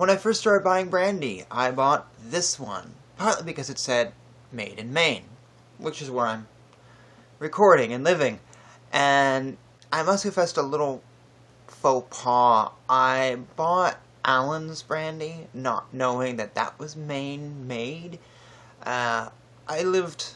When I first started buying brandy, I bought this one, partly because it said made in Maine, which is where I'm recording and living. And I must confess a little faux pas. I bought Allen's brandy, not knowing that that was Maine made. I lived,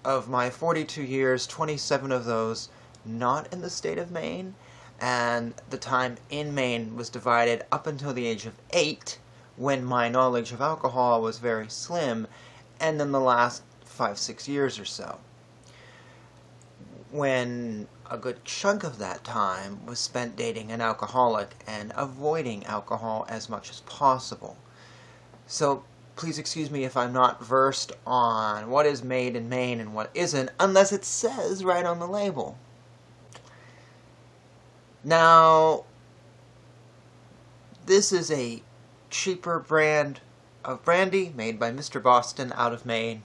of my 42 years, 27 of those not in the state of Maine, and the time in Maine was divided up until the age of 8, when my knowledge of alcohol was very slim, and then the last 5-6 years or so, when a good chunk of that time was spent dating an alcoholic and avoiding alcohol as much as possible. So please excuse me if I'm not versed on what is made in Maine and what isn't, unless it says right on the label. Now, this is a cheaper brand of brandy made by Mr. Boston out of Maine.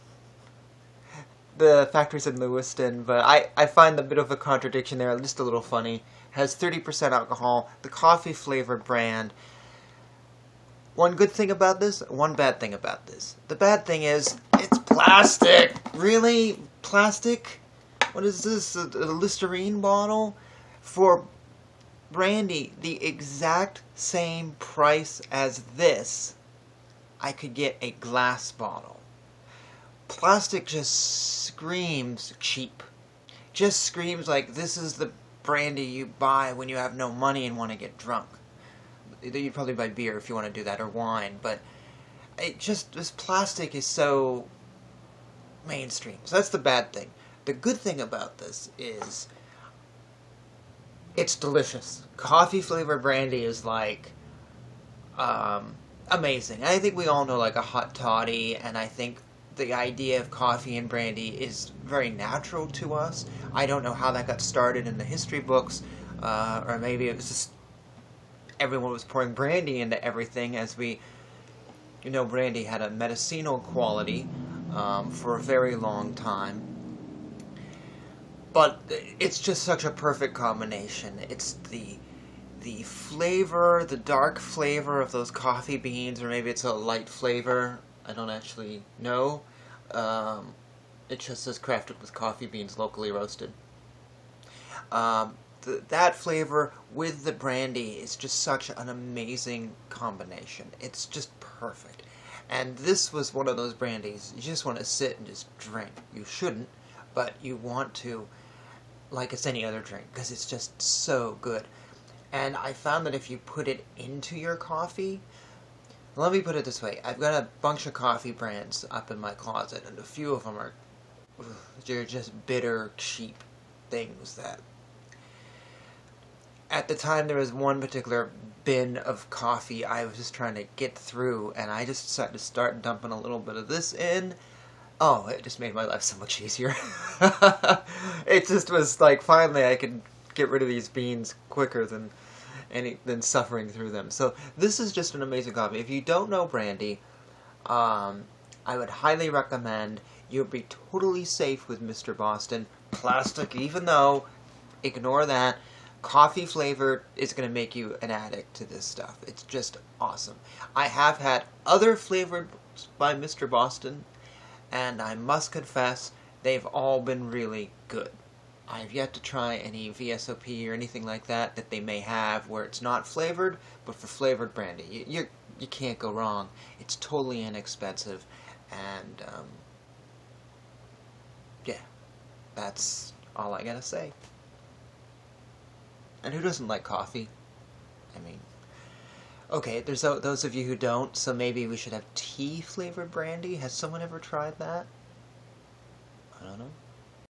The factory's in Lewiston, but I find a bit of a contradiction there, just a little funny. It has 30% alcohol, the coffee-flavored brand. One good thing about this, one bad thing about this. The bad thing is, it's plastic! Really? Plastic? What is this, a Listerine bottle? For brandy, the exact same price as this, I could get a glass bottle. Plastic just screams cheap. Just screams like this is the brandy you buy when you have no money and want to get drunk. You'd probably buy beer if you want to do that, or wine, but this plastic is so mainstream. So that's the bad thing. The good thing about this is it's delicious. Coffee-flavored brandy is like amazing. I think we all know like a hot toddy, and I think the idea of coffee and brandy is very natural to us. I don't know how that got started in the history books, or maybe it was just everyone was pouring brandy into everything, as we, brandy had a medicinal quality for a very long time. But it's just such a perfect combination. It's the flavor, the dark flavor of those coffee beans, or maybe it's a light flavor. I don't actually know. It just says crafted with coffee beans locally roasted. That flavor with the brandy is just such an amazing combination. It's just perfect. And this was one of those brandies you just want to sit and just drink. You shouldn't, but you want to, like it's any other drink, because it's just so good. And I found that if you put it into your coffee, let me put it this way, I've got a bunch of coffee brands up in my closet, and a few of them they're just bitter, cheap things that, at the time there was one particular bin of coffee I was just trying to get through, and I just decided to start dumping a little bit of this in. Oh, it just made my life so much easier. It just was like, finally I could get rid of these beans quicker than suffering through them. So this is just an amazing coffee. If you don't know brandy, I would highly recommend. You'll be totally safe with Mr. Boston. Plastic, even though, ignore that. Coffee flavored is going to make you an addict to this stuff. It's just awesome. I have had other flavored by Mr. Boston, and I must confess, they've all been really good. I've yet to try any VSOP or anything like that they may have where it's not flavored, but for flavored brandy. You can't go wrong. It's totally inexpensive, and yeah, that's all I gotta say. And who doesn't like coffee? I mean, okay, there's those of you who don't, so maybe we should have tea-flavored brandy. Has someone ever tried that? I don't know.